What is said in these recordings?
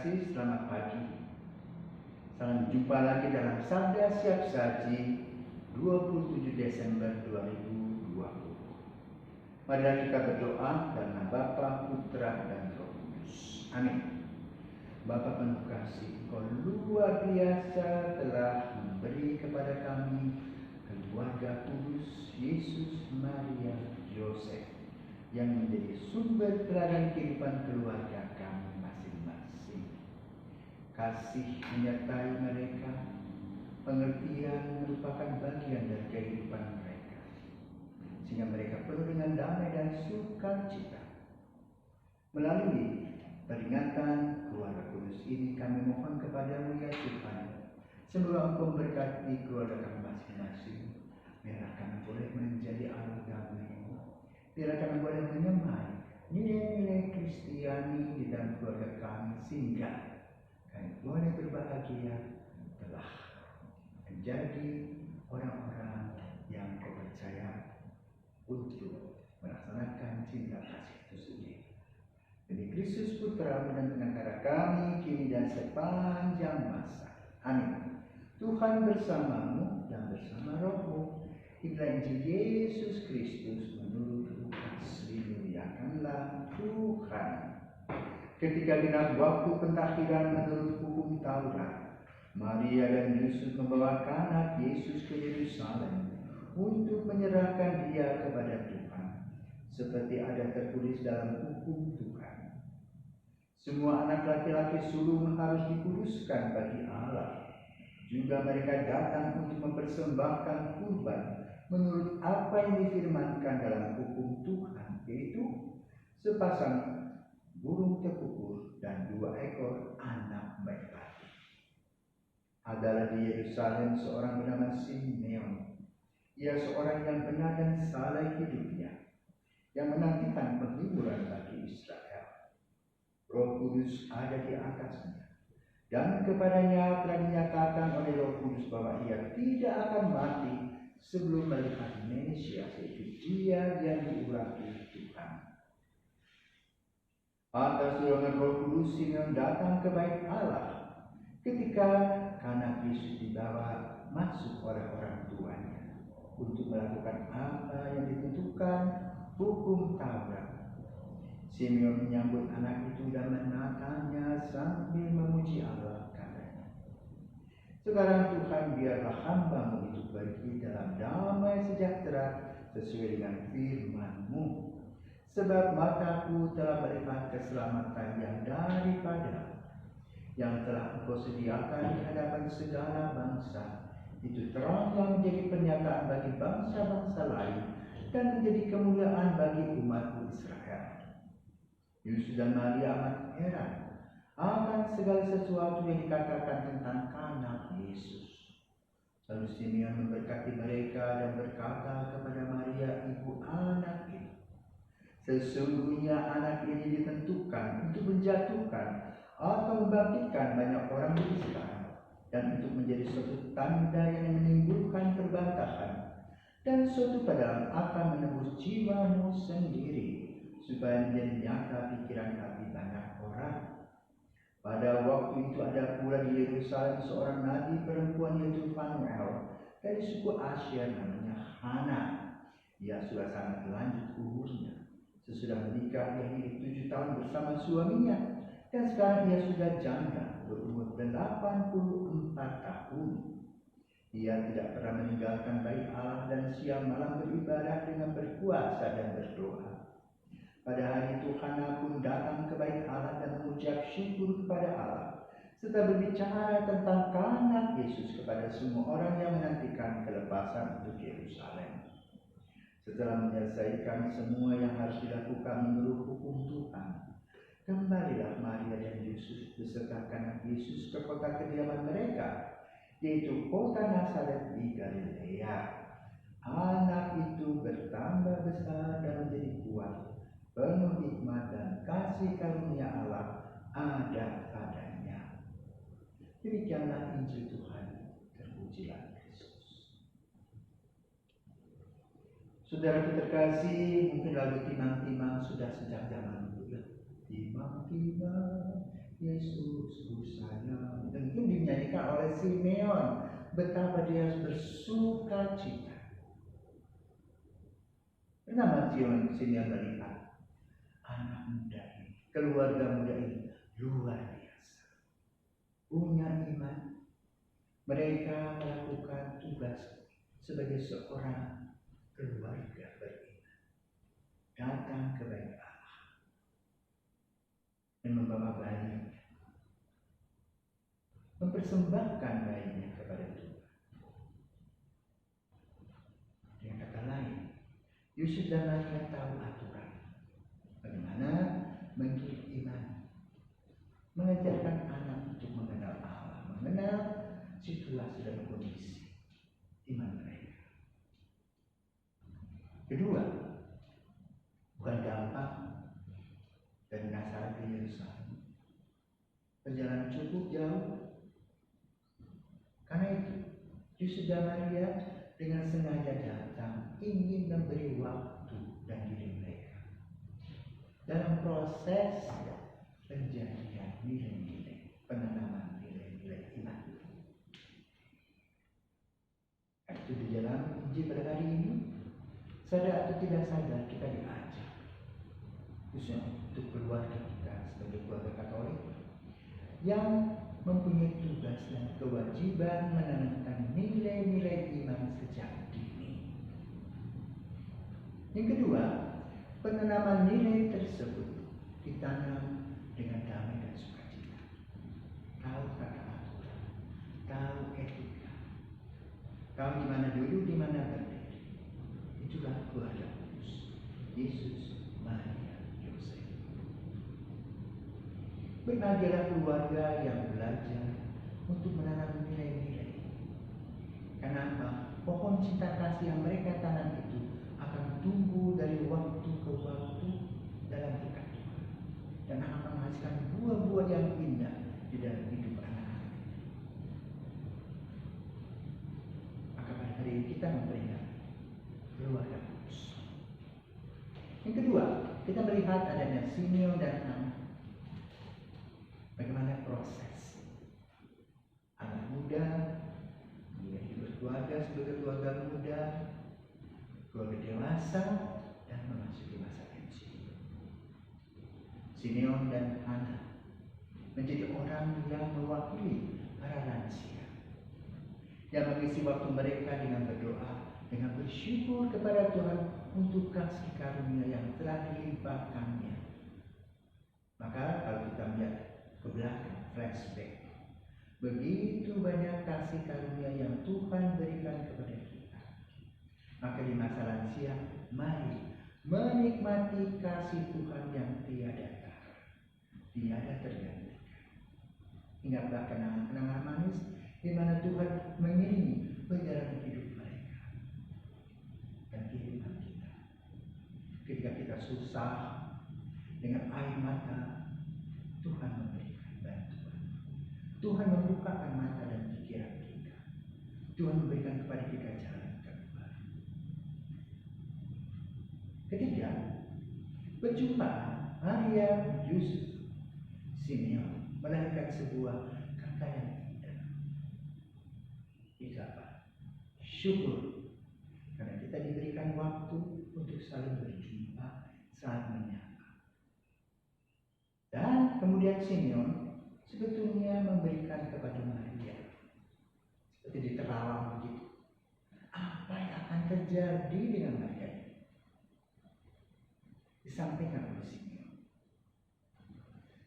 terkasih, selamat pagi. Salam jumpa lagi dalam Sabda Siap Saji 27 Desember 2020. Marilah kita berdoa dalam nama Bapa, Putra, dan Roh Kudus. Amin. Bapa penuh kasih, Engkau luar biasa telah memberi kepada kami keluarga kudus Yesus, Maria, Yosef, yang menjadi sumber teladan kehidupan keluarga kami masing-masing. Kasih menyertai mereka, pengertian merupakan bagian dari kehidupan mereka, sehingga mereka penuh dengan damai dan sukacita. Melalui peringatan keluarga kudus ini, kami mohon kepadamu ya Tuhan, semoga Engkau memberkati keluarga kami masing-masing. Biarlah kami boleh menjadi anak damai, biarlah kami boleh menyemai nilai-nilai Kristiani di dalam keluarga kami, sehingga kami boleh berbahagia telah menjadi orang-orang yang Kau percaya untuk melaksanakan cinta kasih itu sendiri. Demi Kristus Putra dan Penangkara kami kini dan sepanjang masa. Amin. Tuhan bersamamu dan bersama rohmu. Inilah Injil Yesus Kristus menurut Lukas. Dimuliakanlah Tuhan. Ketika genap waktu pentakbiran menurut hukum Taurat, Maria dan Yusuf membawa anak Yesus ke Yerusalem untuk menyerahkan dia kepada Tuhan, seperti ada tertulis dalam hukum Tuhan. Semua anak laki-laki sulung harus dikuduskan bagi Allah. Juga mereka datang untuk mempersembahkan kurban menurut apa yang difirmankan dalam hukum Tuhan, yaitu sepasang burung terkukur dan 2 ekor anak merpati. Adalah di Yerusalem seorang bernama Simeon. Ia seorang yang benar dan saleh hidupnya, yang menantikan penghiburan bagi Israel. Roh Kudus ada di atasnya, dan kepadanya telah dinyatakan oleh Roh Kudus bahwa ia tidak akan mati sebelum melihat Mesias, yaitu Dia yang diurapi Tuhan. Atas dorongan Roh Kudus, Simeon datang ke bait Allah ketika anak Yesus dibawa masuk oleh orang tuanya untuk melakukan apa yang ditentukan hukum Taurat. Simeon menyambut anak itu dan menatanya sambil memuji Allah, katanya, "Sekarang Tuhan, biarlah hamba-Mu itu pergi dalam damai sejahtera sesuai dengan firman-Mu. Sebab mataku telah melihat keselamatan yang daripada yang telah Engkau sediakan di hadapan segala bangsa. Itu terang yang menjadi pernyataan bagi bangsa-bangsa lain dan menjadi kemuliaan bagi umat Israel." Yusuf dan Maria amat heran akan segala sesuatu yang dikatakan tentang anak Yesus. Lalu Simeon memberkati mereka dan berkata kepada Maria, ibu anak itu, "Sesungguhnya anak ini ditentukan untuk menjatuhkan atau membangkitkan banyak orang di Israel, dan untuk menjadi suatu tanda yang menimbulkan perbantahan, dan suatu pada akan menembus jiwamu sendiri, supaya menjadi nyata pikiran hati banyak orang." Pada waktu itu ada pula di Yerusalem seorang nabi perempuan, yaitu Fanuel, dari suku Asyer, namanya Hana. Ia sudah sangat lanjut umurnya. Sesudah menikah, ia hidup 7 tahun bersama suaminya, dan sekarang ia sudah janda berumur 84 tahun. Ia tidak pernah meninggalkan bait Allah dan siang malam beribadah dengan berpuasa dan berdoa. Pada hari itu Hana pun datang ke bait Allah dan mengucap syukur kepada Allah, serta berbicara tentang anak Yesus kepada semua orang yang menantikan kelepasan untuk Yerusalem. Setelah menyelesaikan semua yang harus dilakukan menurut hukum Tuhan, kembalilah Maria dan Yusuf beserta anak Yesus ke kota kediaman mereka, yaitu kota Nazaret di Galilea. Anak itu bertambah besar dan menjadi kuat, penuh hikmat dan kasih karunia Allah ada padanya. Demikianlah Injil Tuhan. Terpujilah Kristus. Saudara terkasih, mungkin lagu timang-timang sudah sejak zaman dulu. Timang-timang Yesus guru saya, tentu dinyanyikan oleh Simeon betapa dia harus bersuka cita. Pertama Simeon melihat anak muda ini, keluarga muda ini luar biasa, punya iman. Mereka melakukan tugas sebagai seorang keluarga beriman, datang ke bait Allah dan membawa bayi, mempersembahkan bayinya kepada Tuhan. Dengan kata lain, Yusuf dan Maria tahu aturan bagaimana mendidik iman, mengajarkan anak untuk mengenal Allah, mengenal situasi dan kondisi iman mereka. Kedua, bukan gampang dari Nazaret ke Yerusalem. Perjalanan cukup jauh. Karena itu, Yusuf dan Maria dengan sengaja datang ingin memberi waktu dan diri mereka dalam proses penjadian nilai-nilai, penanaman nilai-nilai iman. Itu di dalam Injil pada hari ini, sadar atau tidak sadar kita diajak, khususnya untuk keluarga kita sebagai keluarga Katolik yang mempunyai tugas dan kewajiban menanamkan nilai-nilai iman sejak dini. Yang kedua, penanaman nilai tersebut ditanam dengan damai dan sukacita. Tahu kata aturan, tahu etika, tahu di mana duduk, di mana berdiri. Itulah keluarga kudus Yesus, Maria, Yosef. Berbahagialah keluarga yang belajar untuk menanam nilai-nilai. Karena apa? Pohon cinta kasih yang mereka tanam itu akan tumbuh dari waktu ke waktu dalam berkat Tuhan dan akan menghasilkan buah-buah yang indah di dalam hidup anak-anak. Maka pada hari ini kita memberikan keluarga kudus. Yang kedua, kita melihat adanya Simeon dan Hana. Bagaimana proses anak muda menjadi berkeluarga sebagai keluarga muda, keluarga dewasa, dan memasuki masa pensiun. Simeon dan Hana menjadi orang yang mewakili para lansia, yang mengisi waktu mereka dengan berdoa, dengan bersyukur kepada Tuhan untuk kasih karunia yang telah dilimpahkannya. Maka kalau kita melihat ke belakang, flashback, begitu banyak kasih karunia yang Tuhan berikan kepada kita. Maka di masa lansia, mari menikmati kasih Tuhan yang tiada tara, tiada tergantikan. Ingatlah kenangan-kenangan manis di mana Tuhan mengiringi perjalanan hidup mereka dan kehidupan kita. Ketika kita susah dengan air mata, Tuhan memberikan bantuan. Tuhan membukakan mata dan pikiran kita. Tuhan memberikan kepada kita jalan keluar. Ketiga, perjumpaan Maria Yusuf Simeon melahirkan sebuah kata yang indah. Itu apa? Syukur. Karena kita diberikan waktu untuk saling berjumpa, saling menyapa. Dan kemudian Simeon sebetulnya memberikan kepada Maria, seperti diterawang begitu, apa yang akan terjadi dengan Maria ini. Disampaikan oleh Simeon,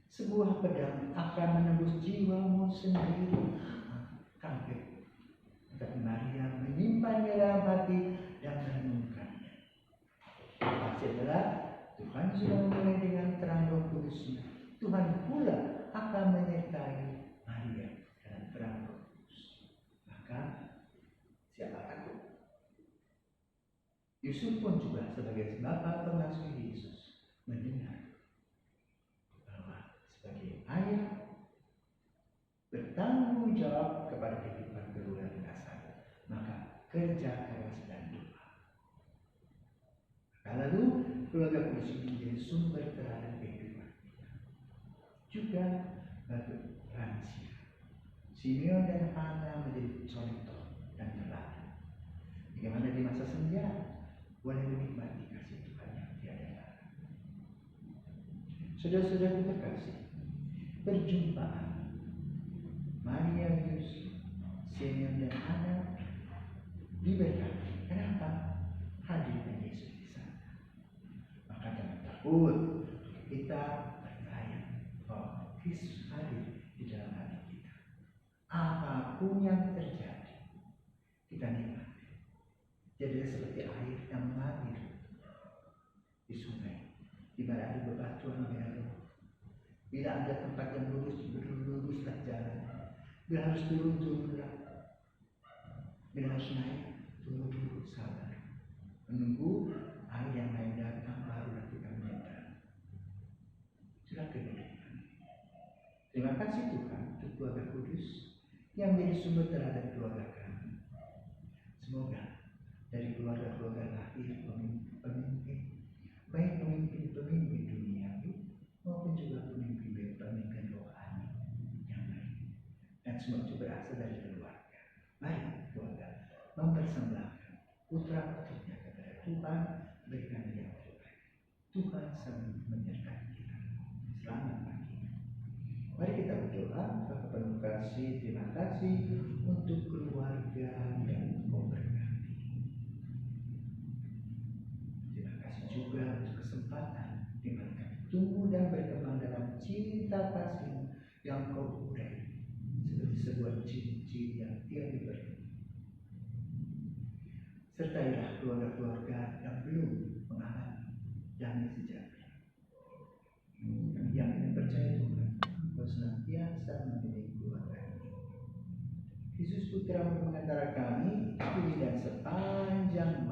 sebuah pedang akan menembus jiwamu sendiri. Kaget. Tetapi Maria menyimpannya dalam hati dan merenungkannya. Pasti adalah Tuhan sudah mulai dengan terang Roh Kudus-Nya. Tuhan pula akan menyertai Maria dalam terang Roh Kudus. Maka siapa takut? Yusuf pun juga sebagai bapa pengasuh Yesus mendengar bahwa sebagai ayah bertanggung jawab kepada kehidupan keluarga Nazaret, maka kerja keras dan doa. Lalu keluarga kudus menjadi sumber terang kehidupan kita. Juga batu lansia. Simeon dan Hana menjadi contoh dan teladan. Bagaimana di masa senja boleh menikmati kasih Tuhan yang tiada tara. Saudara-saudara terkasih, perjumpaan Maria, Yusuf, Simeon dan Hana diberkati. Kenapa? Hadirnya Yesus di sana. Maka jangan takut, kita percaya bahwa Kristus hadir di dalam hati kita. Apapun yang terjadi, kita nikmati. Jadi seperti air yang mengalir di sungai, di mana ada bebatuan baru. Bila ada tempat yang luruslah jalan. Bila harus turunlah. Bila harus naik, turun sabar. Menunggu air yang lain datang, barulah kita menyeberang. Itulah kehidupan. Terima kasih Tuhan untuk keluarga kudus yang menjadi sumber terhadap keluarga kami. Semoga dari keluarga-keluarga lahir pemimpin, baik pemimpin duniawi maupun juga pemimpin rohani yang lain. Dan semua itu berasal dari keluarga. Mari keluarga mempersembahkan putra-putrinya kepada Tuhan, berikan yang terbaik. Tuhan selalu menyertai kita. Selamat pagi. Mari kita berdoa kepada penuh kasih. Terima kasih untuk keluarga yang Engkau berkati. Terima kasih juga untuk kesempatan di mana kami tumbuh dan berkembang dalam cinta kasih yang Engkau urai seperti sebuah cincin yang tiada berhenti. Sertailah keluarga-keluarga yang belum mengalami damai sejahtera. Kami yakin dan percaya Tuhan, Engkau senantiasa membimbing keluarga ini. Yesus Putra-Mu mengantara kami, kini dan sepanjang